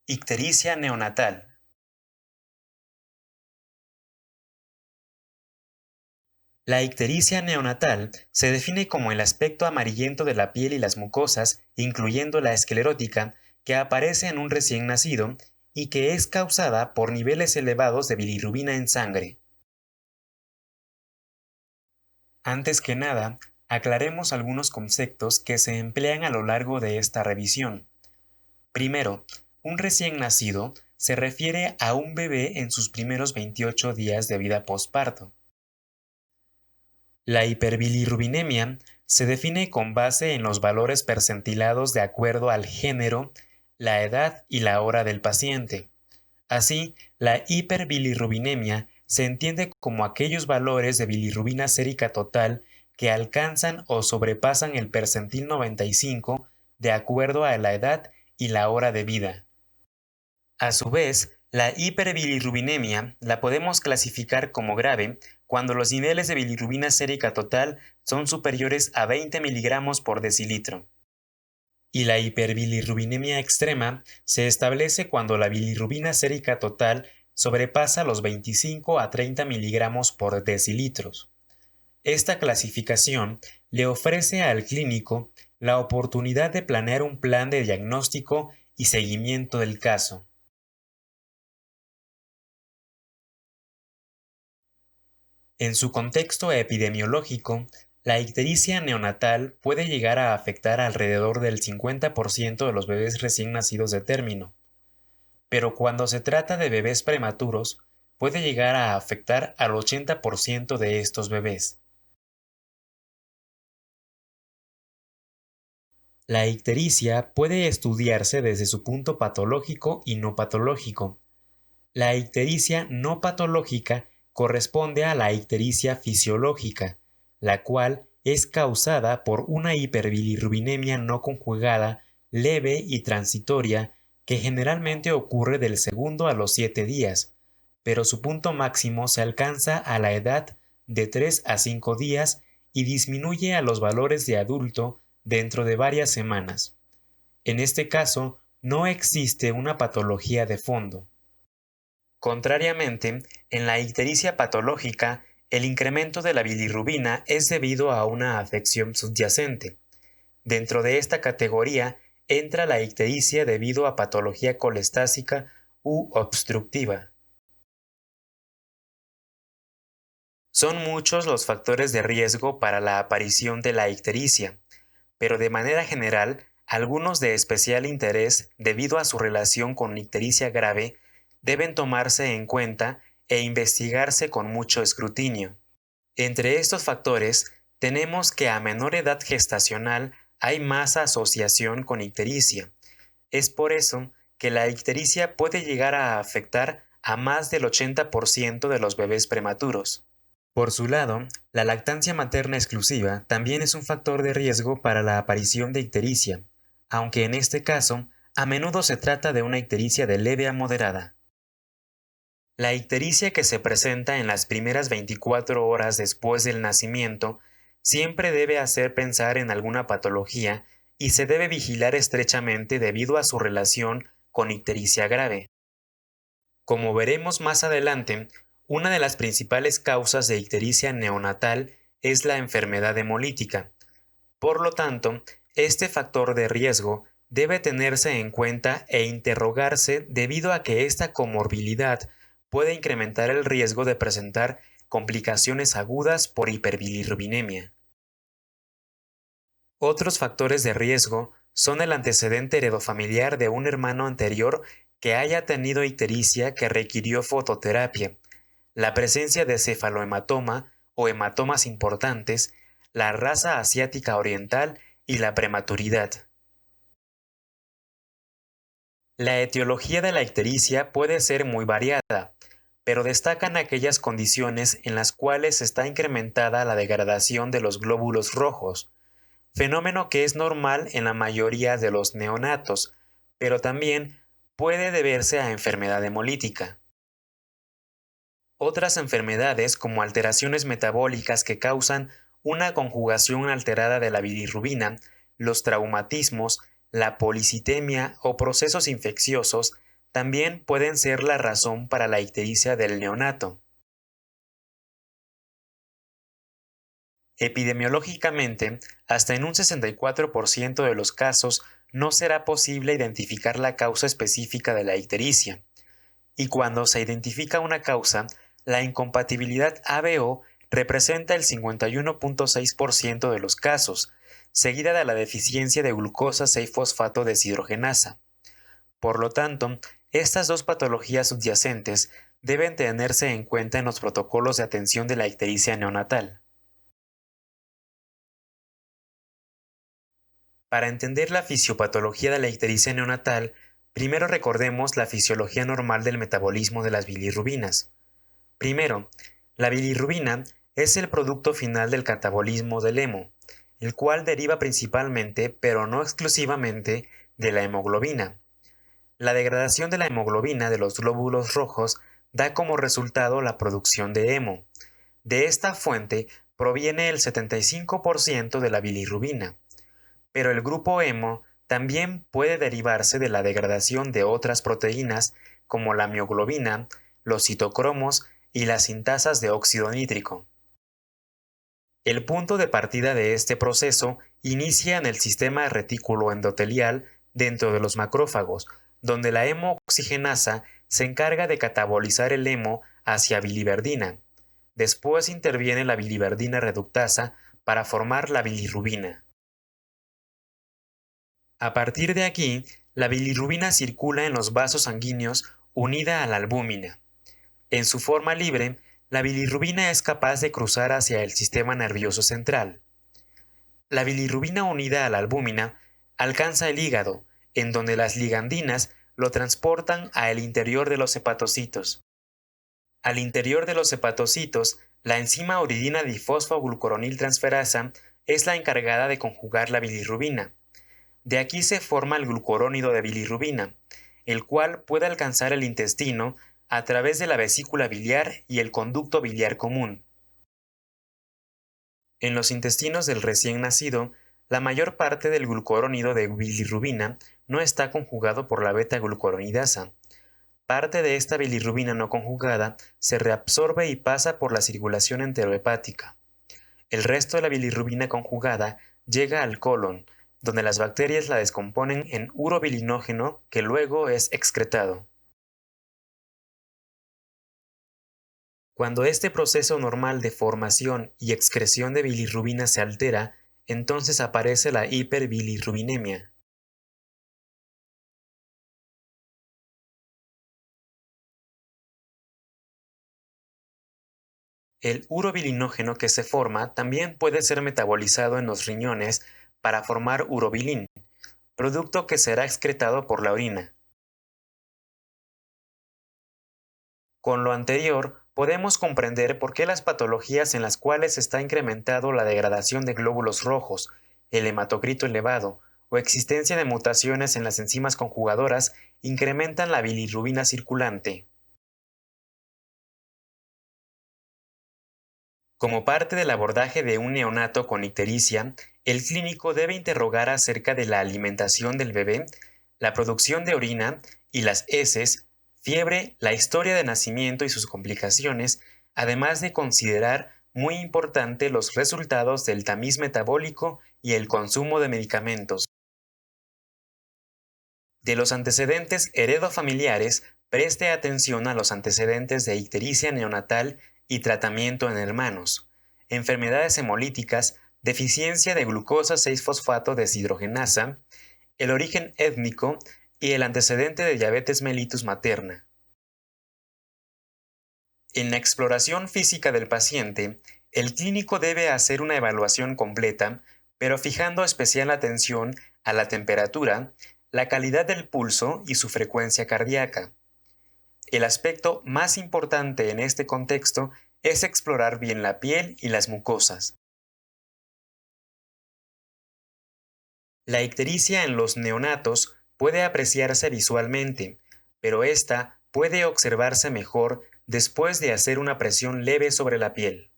Ictericia neonatal. La ictericia neonatal se define como el aspecto amarillento de la piel y las mucosas, incluyendo la esclerótica, que aparece en un recién nacido y que es causada por niveles elevados de bilirrubina en sangre. Antes que nada, aclaremos algunos conceptos que se emplean a lo largo de esta revisión. Primero, un recién nacido se refiere a un bebé en sus primeros 28 días de vida posparto. La hiperbilirrubinemia se define con base en los valores percentilados de acuerdo al género, la edad y la hora del paciente. Así, la hiperbilirrubinemia se entiende como aquellos valores de bilirrubina sérica total que alcanzan o sobrepasan el percentil 95 de acuerdo a la edad y la hora de vida. A su vez, la hiperbilirrubinemia la podemos clasificar como grave cuando los niveles de bilirrubina sérica total son superiores a 20 miligramos por decilitro. Y la hiperbilirrubinemia extrema se establece cuando la bilirrubina sérica total sobrepasa los 25 a 30 miligramos por decilitros. Esta clasificación le ofrece al clínico la oportunidad de planear un plan de diagnóstico y seguimiento del caso. En su contexto epidemiológico, la ictericia neonatal puede llegar a afectar alrededor del 50% de los bebés recién nacidos de término, pero cuando se trata de bebés prematuros, puede llegar a afectar al 80% de estos bebés. La ictericia puede estudiarse desde su punto patológico y no patológico. La ictericia no patológica corresponde a la ictericia fisiológica, la cual es causada por una hiperbilirrubinemia no conjugada leve y transitoria que generalmente ocurre del segundo a los 7 días, pero su punto máximo se alcanza a la edad de 3 a 5 días y disminuye a los valores de adulto dentro de varias semanas. En este caso, no existe una patología de fondo. Contrariamente, en la ictericia patológica, el incremento de la bilirrubina es debido a una afección subyacente. Dentro de esta categoría entra la ictericia debido a patología colestásica u obstructiva. Son muchos los factores de riesgo para la aparición de la ictericia, pero de manera general, algunos de especial interés debido a su relación con ictericia grave deben tomarse en cuenta e investigarse con mucho escrutinio. Entre estos factores, tenemos que a menor edad gestacional hay más asociación con ictericia. Es por eso que la ictericia puede llegar a afectar a más del 80% de los bebés prematuros. Por su lado, la lactancia materna exclusiva también es un factor de riesgo para la aparición de ictericia, aunque en este caso, a menudo se trata de una ictericia de leve a moderada. La ictericia que se presenta en las primeras 24 horas después del nacimiento siempre debe hacer pensar en alguna patología y se debe vigilar estrechamente debido a su relación con ictericia grave. Como veremos más adelante, una de las principales causas de ictericia neonatal es la enfermedad hemolítica. Por lo tanto, este factor de riesgo debe tenerse en cuenta e interrogarse debido a que esta comorbilidad puede incrementar el riesgo de presentar complicaciones agudas por hiperbilirrubinemia. Otros factores de riesgo son el antecedente heredofamiliar de un hermano anterior que haya tenido ictericia que requirió fototerapia, la presencia de cefalohematoma o hematomas importantes, la raza asiática oriental y la prematuridad. La etiología de la ictericia puede ser muy variada, pero destacan aquellas condiciones en las cuales está incrementada la degradación de los glóbulos rojos, fenómeno que es normal en la mayoría de los neonatos, pero también puede deberse a enfermedad hemolítica. Otras enfermedades, como alteraciones metabólicas que causan una conjugación alterada de la bilirrubina, los traumatismos, la policitemia o procesos infecciosos, también pueden ser la razón para la ictericia del neonato. Epidemiológicamente, hasta en un 64% de los casos no será posible identificar la causa específica de la ictericia, y cuando se identifica una causa, la incompatibilidad ABO representa el 51.6% de los casos, seguida de la deficiencia de glucosa 6-fosfato deshidrogenasa. Por lo tanto, estas dos patologías subyacentes deben tenerse en cuenta en los protocolos de atención de la ictericia neonatal. Para entender la fisiopatología de la ictericia neonatal, primero recordemos la fisiología normal del metabolismo de las bilirrubinas. Primero, la bilirrubina es el producto final del catabolismo del hemo, el cual deriva principalmente, pero no exclusivamente, de la hemoglobina. La degradación de la hemoglobina de los glóbulos rojos da como resultado la producción de hemo. De esta fuente proviene el 75% de la bilirrubina. Pero el grupo hemo también puede derivarse de la degradación de otras proteínas como la mioglobina, los citocromos y las sintasas de óxido nítrico. El punto de partida de este proceso inicia en el sistema retículo endotelial dentro de los macrófagos, donde la hemooxigenasa se encarga de catabolizar el hemo hacia biliverdina. Después interviene la biliverdina reductasa para formar la bilirrubina. A partir de aquí, la bilirrubina circula en los vasos sanguíneos unida a la albúmina. En su forma libre, la bilirrubina es capaz de cruzar hacia el sistema nervioso central. La bilirrubina unida a la albúmina alcanza el hígado, en donde las ligandinas lo transportan al interior de los hepatocitos. Al interior de los hepatocitos, la enzima uridina difosfoglucoronil transferasa es la encargada de conjugar la bilirrubina. De aquí se forma el glucurónido de bilirrubina, el cual puede alcanzar el intestino a través de la vesícula biliar y el conducto biliar común. En los intestinos del recién nacido, la mayor parte del glucurónido de bilirrubina no está conjugado por la beta-glucuronidasa. Parte de esta bilirrubina no conjugada se reabsorbe y pasa por la circulación enterohepática. El resto de la bilirrubina conjugada llega al colon, donde las bacterias la descomponen en urobilinógeno que luego es excretado. Cuando este proceso normal de formación y excreción de bilirrubina se altera, entonces aparece la hiperbilirrubinemia. El urobilinógeno que se forma también puede ser metabolizado en los riñones para formar urobilín, producto que será excretado por la orina. Con lo anterior, podemos comprender por qué las patologías en las cuales está incrementado la degradación de glóbulos rojos, el hematocrito elevado o existencia de mutaciones en las enzimas conjugadoras incrementan la bilirrubina circulante. Como parte del abordaje de un neonato con ictericia, el clínico debe interrogar acerca de la alimentación del bebé, la producción de orina y las heces, fiebre, la historia de nacimiento y sus complicaciones, además de considerar muy importante los resultados del tamiz metabólico y el consumo de medicamentos. De los antecedentes heredofamiliares, preste atención a los antecedentes de ictericia neonatal y tratamiento en hermanos, enfermedades hemolíticas, deficiencia de glucosa 6-fosfato deshidrogenasa, el origen étnico y el antecedente de diabetes mellitus materna. En la exploración física del paciente, el clínico debe hacer una evaluación completa, pero fijando especial atención a la temperatura, la calidad del pulso y su frecuencia cardíaca. El aspecto más importante en este contexto es explorar bien la piel y las mucosas. La ictericia en los neonatos puede apreciarse visualmente, pero esta puede observarse mejor después de hacer una presión leve sobre la piel.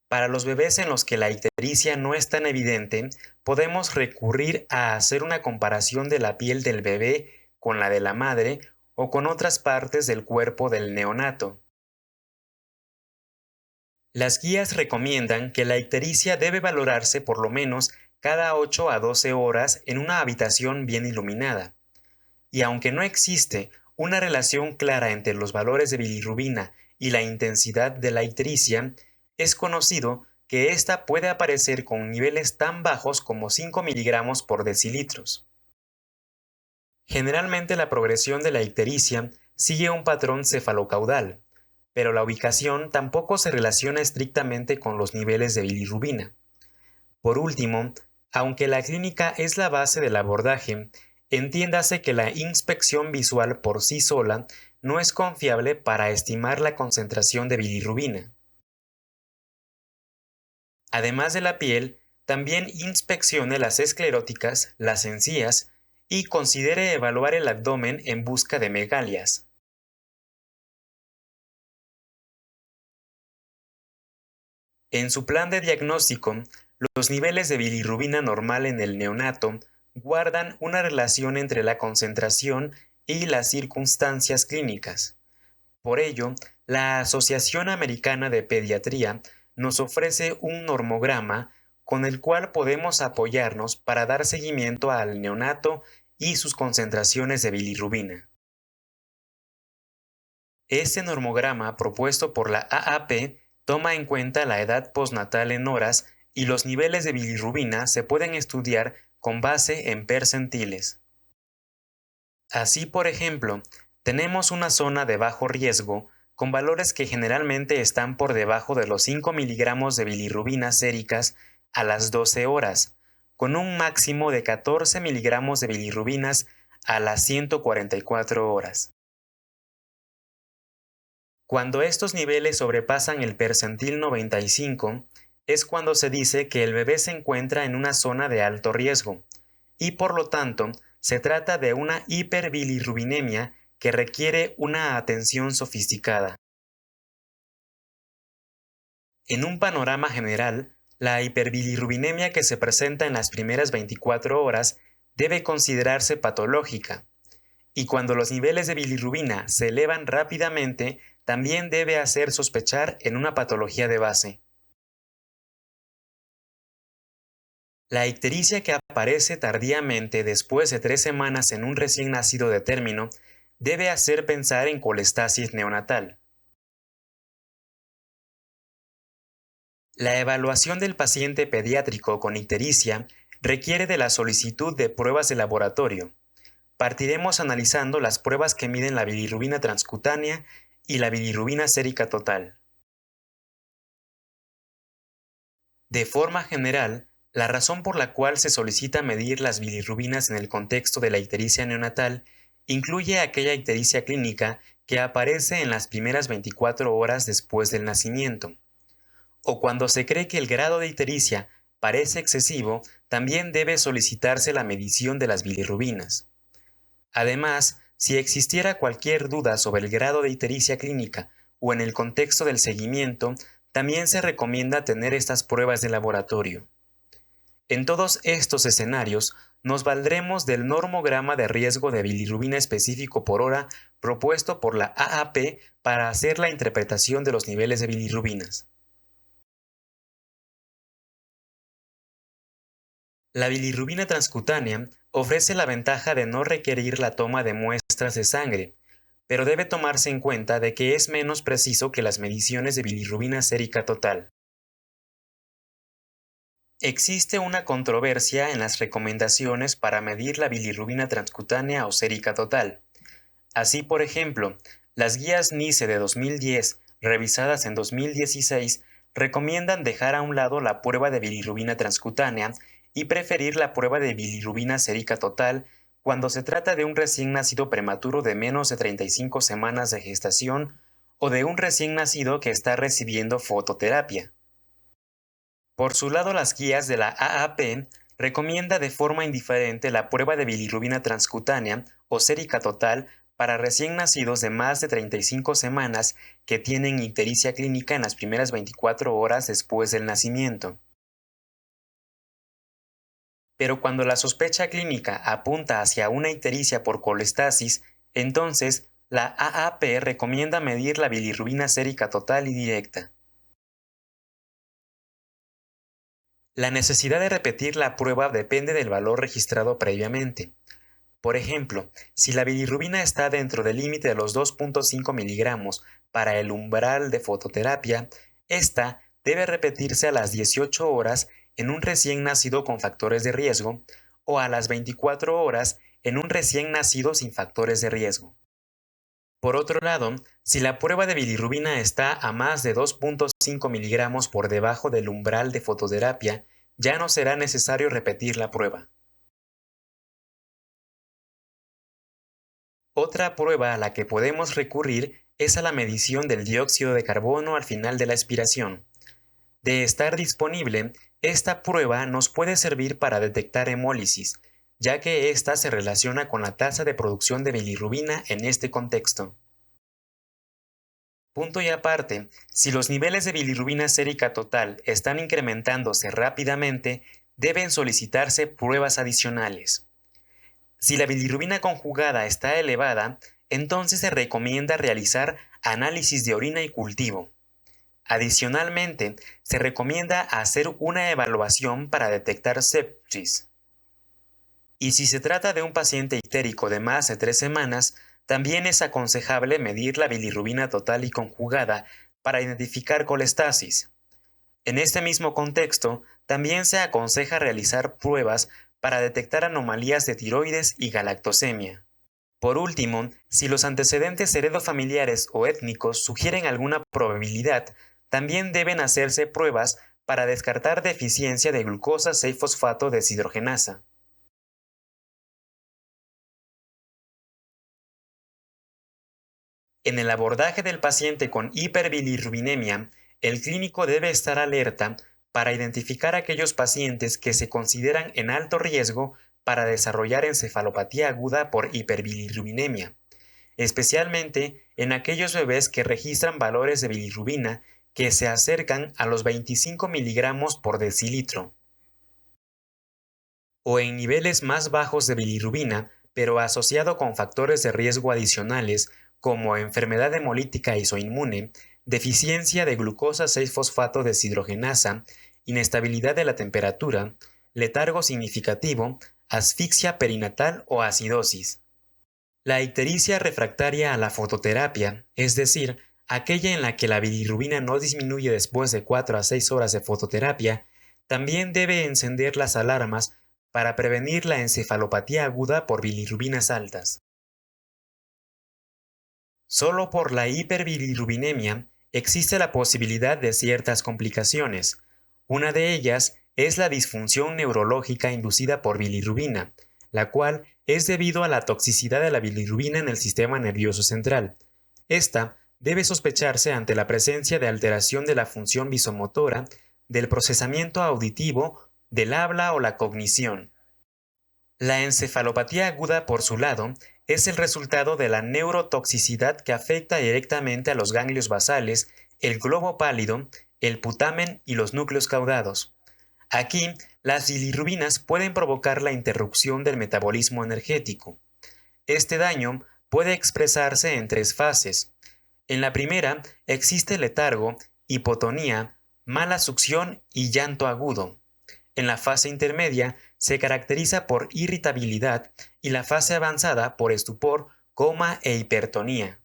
Para los bebés en los que la ictericia no es tan evidente, podemos recurrir a hacer una comparación de la piel del bebé con la de la madre o con otras partes del cuerpo del neonato. Las guías recomiendan que la ictericia debe valorarse por lo menos cada 8 a 12 horas en una habitación bien iluminada. Y aunque no existe una relación clara entre los valores de bilirrubina y la intensidad de la ictericia, es conocido que ésta puede aparecer con niveles tan bajos como 5 miligramos por decilitros. Generalmente la progresión de la ictericia sigue un patrón cefalocaudal, pero la ubicación tampoco se relaciona estrictamente con los niveles de bilirrubina. Por último, aunque la clínica es la base del abordaje, entiéndase que la inspección visual por sí sola no es confiable para estimar la concentración de bilirrubina. Además de la piel, también inspeccione las escleróticas, las encías y considere evaluar el abdomen en busca de megalias. En su plan de diagnóstico, los niveles de bilirrubina normal en el neonato guardan una relación entre la concentración y las circunstancias clínicas. Por ello, la Asociación Americana de Pediatría nos ofrece un normograma con el cual podemos apoyarnos para dar seguimiento al neonato y sus concentraciones de bilirrubina. Este normograma propuesto por la AAP toma en cuenta la edad postnatal en horas y los niveles de bilirrubina se pueden estudiar con base en percentiles. Así, por ejemplo, tenemos una zona de bajo riesgo con valores que generalmente están por debajo de los 5 miligramos de bilirrubina séricas a las 12 horas, con un máximo de 14 miligramos de bilirrubinas a las 144 horas. Cuando estos niveles sobrepasan el percentil 95, es cuando se dice que el bebé se encuentra en una zona de alto riesgo, y por lo tanto se trata de una hiperbilirrubinemia que requiere una atención sofisticada. En un panorama general, la hiperbilirrubinemia que se presenta en las primeras 24 horas debe considerarse patológica, y cuando los niveles de bilirrubina se elevan rápidamente, también debe hacer sospechar en una patología de base. La ictericia que aparece tardíamente después de 3 semanas en un recién nacido de término debe hacer pensar en colestasis neonatal. La evaluación del paciente pediátrico con ictericia requiere de la solicitud de pruebas de laboratorio. Partiremos analizando las pruebas que miden la bilirrubina transcutánea y la bilirrubina sérica total. De forma general, la razón por la cual se solicita medir las bilirrubinas en el contexto de la ictericia neonatal incluye aquella ictericia clínica que aparece en las primeras 24 horas después del nacimiento. O cuando se cree que el grado de ictericia parece excesivo, también debe solicitarse la medición de las bilirrubinas. Además, si existiera cualquier duda sobre el grado de ictericia clínica o en el contexto del seguimiento, también se recomienda tener estas pruebas de laboratorio. En todos estos escenarios, nos valdremos del normograma de riesgo de bilirrubina específico por hora propuesto por la AAP para hacer la interpretación de los niveles de bilirrubinas. La bilirrubina transcutánea ofrece la ventaja de no requerir la toma de muestras de sangre, pero debe tomarse en cuenta de que es menos preciso que las mediciones de bilirrubina sérica total. Existe una controversia en las recomendaciones para medir la bilirrubina transcutánea o sérica total. Así, por ejemplo, las guías NICE de 2010, revisadas en 2016, recomiendan dejar a un lado la prueba de bilirrubina transcutánea y preferir la prueba de bilirrubina sérica total cuando se trata de un recién nacido prematuro de menos de 35 semanas de gestación o de un recién nacido que está recibiendo fototerapia. Por su lado, las guías de la AAP recomienda de forma indiferente la prueba de bilirrubina transcutánea o sérica total para recién nacidos de más de 35 semanas que tienen ictericia clínica en las primeras 24 horas después del nacimiento. pero cuando la sospecha clínica apunta hacia una ictericia por colestasis, entonces la AAP recomienda medir la bilirrubina sérica total y directa. La necesidad de repetir la prueba depende del valor registrado previamente. Por ejemplo, si la bilirrubina está dentro del límite de los 2.5 miligramos para el umbral de fototerapia, esta debe repetirse a las 18 horas en un recién nacido con factores de riesgo o a las 24 horas en un recién nacido sin factores de riesgo. Por otro lado, si la prueba de bilirrubina está a más de 2.5 miligramos por debajo del umbral de fototerapia, ya no será necesario repetir la prueba. Otra prueba a la que podemos recurrir es a la medición del dióxido de carbono al final de la expiración. De estar disponible, esta prueba nos puede servir para detectar hemólisis, ya que ésta se relaciona con la tasa de producción de bilirrubina en este contexto. Punto y aparte, si los niveles de bilirrubina sérica total están incrementándose rápidamente, deben solicitarse pruebas adicionales. Si la bilirrubina conjugada está elevada, entonces se recomienda realizar análisis de orina y cultivo. Adicionalmente, se recomienda hacer una evaluación para detectar sepsis. Y si se trata de un paciente ictérico de más de 3 semanas, también es aconsejable medir la bilirrubina total y conjugada para identificar colestasis. En este mismo contexto, también se aconseja realizar pruebas para detectar anomalías de tiroides y galactosemia. Por último, si los antecedentes heredofamiliares o étnicos sugieren alguna probabilidad, también deben hacerse pruebas para descartar deficiencia de glucosa 6-fosfato deshidrogenasa. En el abordaje del paciente con hiperbilirrubinemia, el clínico debe estar alerta para identificar aquellos pacientes que se consideran en alto riesgo para desarrollar encefalopatía aguda por hiperbilirrubinemia, especialmente en aquellos bebés que registran valores de bilirrubina que se acercan a los 25 miligramos por decilitro, o en niveles más bajos de bilirrubina, pero asociado con factores de riesgo adicionales como enfermedad hemolítica isoinmune, deficiencia de glucosa 6-fosfato deshidrogenasa, inestabilidad de la temperatura, letargo significativo, asfixia perinatal o acidosis. La ictericia refractaria a la fototerapia, es decir, aquella en la que la bilirrubina no disminuye después de 4 a 6 horas de fototerapia, también debe encender las alarmas para prevenir la encefalopatía aguda por bilirrubinas altas. Solo por la hiperbilirrubinemia existe la posibilidad de ciertas complicaciones. Una de ellas es la disfunción neurológica inducida por bilirrubina, la cual es debido a la toxicidad de la bilirrubina en el sistema nervioso central. Esta debe sospecharse ante la presencia de alteración de la función visomotora, del procesamiento auditivo, del habla o la cognición. La encefalopatía aguda, por su lado, es el resultado de la neurotoxicidad que afecta directamente a los ganglios basales, el globo pálido, el putamen y los núcleos caudados. Aquí, las bilirrubinas pueden provocar la interrupción del metabolismo energético. Este daño puede expresarse en 3 fases. En la primera existe letargo, hipotonía, mala succión y llanto agudo. En la fase intermedia se caracteriza por irritabilidad y la fase avanzada por estupor, coma e hipertonía.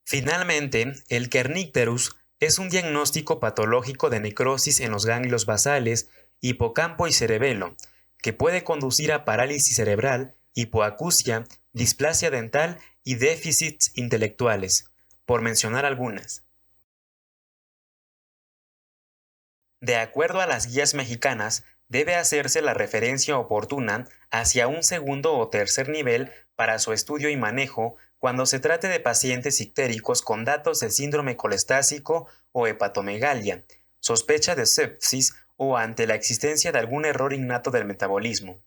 Finalmente, el kernicterus es un diagnóstico patológico de necrosis en los ganglios basales, hipocampo y cerebelo, que puede conducir a parálisis cerebral, hipoacusia, displasia dental y déficits intelectuales, por mencionar algunas. De acuerdo a las guías mexicanas, debe hacerse la referencia oportuna hacia un segundo o tercer nivel para su estudio y manejo cuando se trate de pacientes ictéricos con datos de síndrome colestásico o hepatomegalia, sospecha de sepsis o ante la existencia de algún error innato del metabolismo.